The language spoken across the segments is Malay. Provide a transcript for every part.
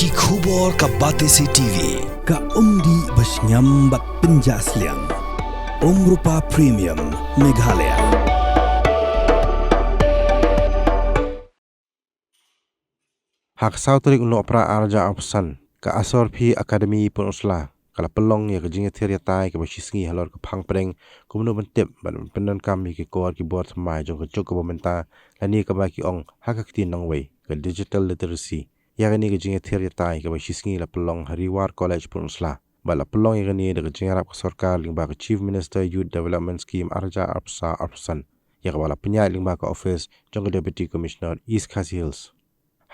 Ki khubor ka Batesi TV ka umdi basnyam bak penjaslian Rupa Premium Meghalaya. Hak sauterik untuk pra arja apsan ka asor phi akademi Pynursla kala Pynlong ya ka Jingïathir ya tai ka basisngi Halor ka phang preng kumno bentep ban penan kami ki kor ki bot mai jong ka chok ka Mynta lani ka ba ki ong hakak tin nong wei ka digital literacy ya ka ni ka Jingïathir ya tai ka basisngi la Pynlong Hariwar College Pynursla bala Pynlong ya ka ni da ka jingarap ka sarkar ling ba ka Chief Minister Youth Development Scheme arja apsan ya ka bala penyat ling ba ka office jong ka Deputy Commissioner East Khasi Hills.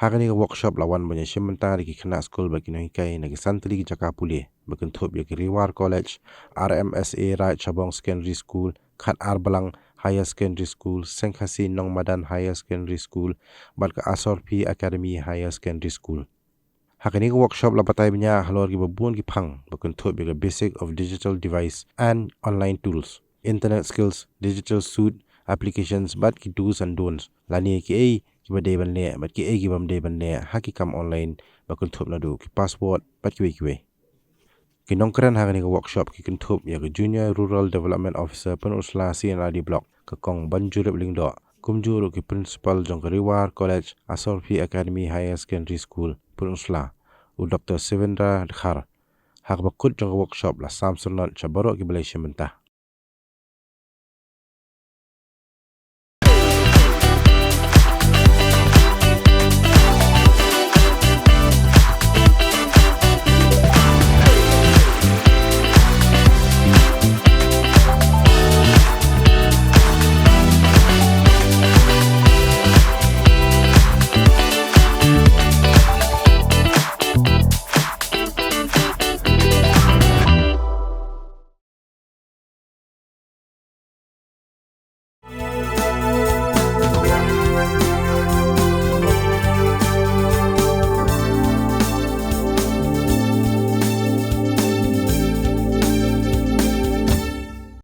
Hakani ka workshop lawan banyak Mynta di kena school bagi nahikai nagi santri ki jaka pulih bakin thop ya Hariwar College, RMSA Right Shaphang Secondary School, Khat Arbalang Higher Secondary School, Sengkhasi Nong Madan Higher Secondary School, bat ka Asor P Academy Higher Secondary School. Hakani ka workshop la patai banyak Halor ki babun ki phang bakin thop ya basic of digital device and online tools, internet skills, digital suite, applications bat ki do's and don'ts. Lani ki badai banne bat ki egi bamde banne haki kam online bakun thup na do ki passport bat ki we ki nongkran hagani ka workshop ki kuntup ya ka Junior Rural Development Officer Pynursla CNRD block ka kong banjurip lingdo kumjuru ki principal jong Hariwar College Asor P Academy Higher Secondary School Pynursla u Dr. Sivendra Khar hak bakut jong workshop la samsunan chabaro ki Malaysia Mynta.